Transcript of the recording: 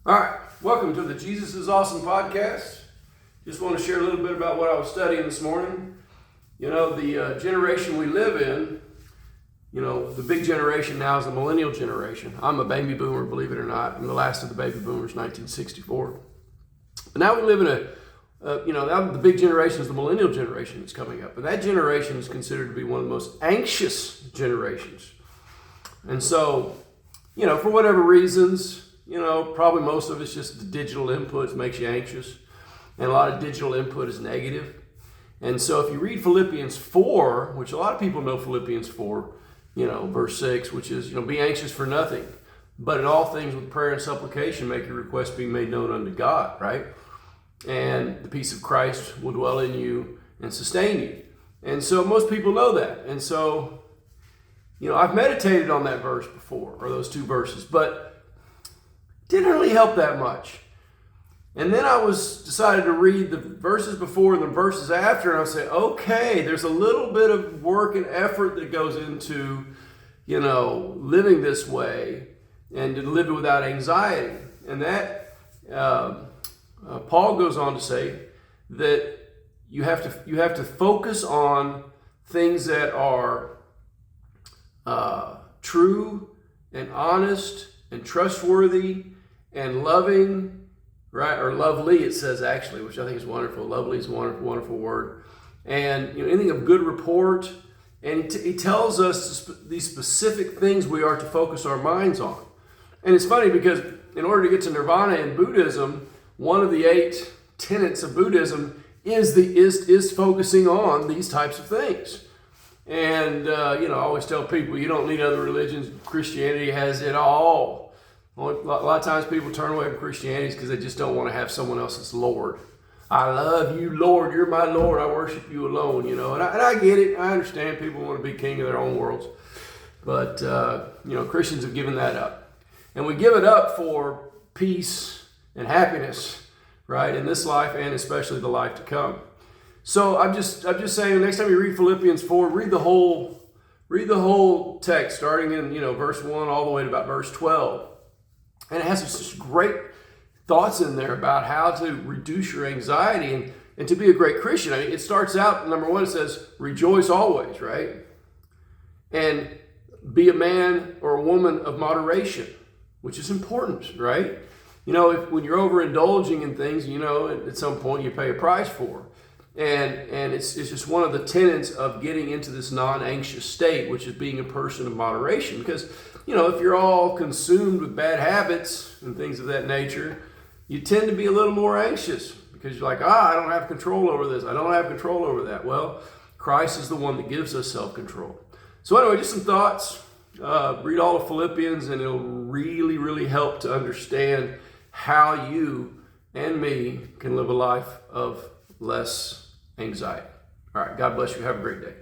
All right, welcome to the Jesus is Awesome podcast. Just want to share a little bit about what I was studying this morning. You know, the generation we live in, the big generation now is the millennial generation. I'm a baby boomer, believe it or not. I'm the last of the baby boomers, 1964. But now we live in now the big generation is the millennial generation that's coming up. And that generation is considered to be one of the most anxious generations. And so, for whatever reasons, probably most of it's just the digital inputs makes you anxious. And a lot of digital input is negative. And so if you read Philippians 4, which a lot of people know Philippians 4, verse 6, which is, be anxious for nothing, but in all things with prayer and supplication, make your requests be made known unto God, right? And the peace of Christ will dwell in you and sustain you. And so most people know that. And so, I've meditated on that verse before, or those two verses, but didn't really help that much. And then I decided to read the verses before and the verses after, and I say, okay, there's a little bit of work and effort that goes into, living this way and to live without anxiety. And that Paul goes on to say that you have to focus on things that are true and honest and trustworthy and loving, right? Or lovely, it says actually, which I think is wonderful. Lovely is a wonderful, wonderful word. And anything of good report. And he tells us these specific things we are to focus our minds on. And it's funny because in order to get to nirvana in Buddhism, one of the 8 tenets of Buddhism is focusing on these types of things. And I always tell people you don't need other religions. Christianity has it all. A lot of times people turn away from Christianity because they just don't want to have someone else as Lord. I love you, Lord. You're my Lord. I worship you alone. And I get it. I understand people want to be king of their own worlds, but Christians have given that up, and we give it up for peace and happiness, right, in this life and especially the life to come. So I'm just saying, next time you read Philippians 4, read the whole text, starting in verse 1 all the way to about verse 12. And it has such great thoughts in there about how to reduce your anxiety and to be a great Christian. I mean, it starts out, number 1, it says, rejoice always, right? And be a man or a woman of moderation, which is important, right? When you're overindulging in things, at some point you pay a price for. And it's just one of the tenets of getting into this non-anxious state, which is being a person of moderation. Because, if you're all consumed with bad habits and things of that nature, you tend to be a little more anxious because you're like, I don't have control over this. I don't have control over that. Well, Christ is the one that gives us self-control. So anyway, just some thoughts. Read all of Philippians, and it'll really, really help to understand how you and me can live a life of less anxiety. All right, God bless you. Have a great day.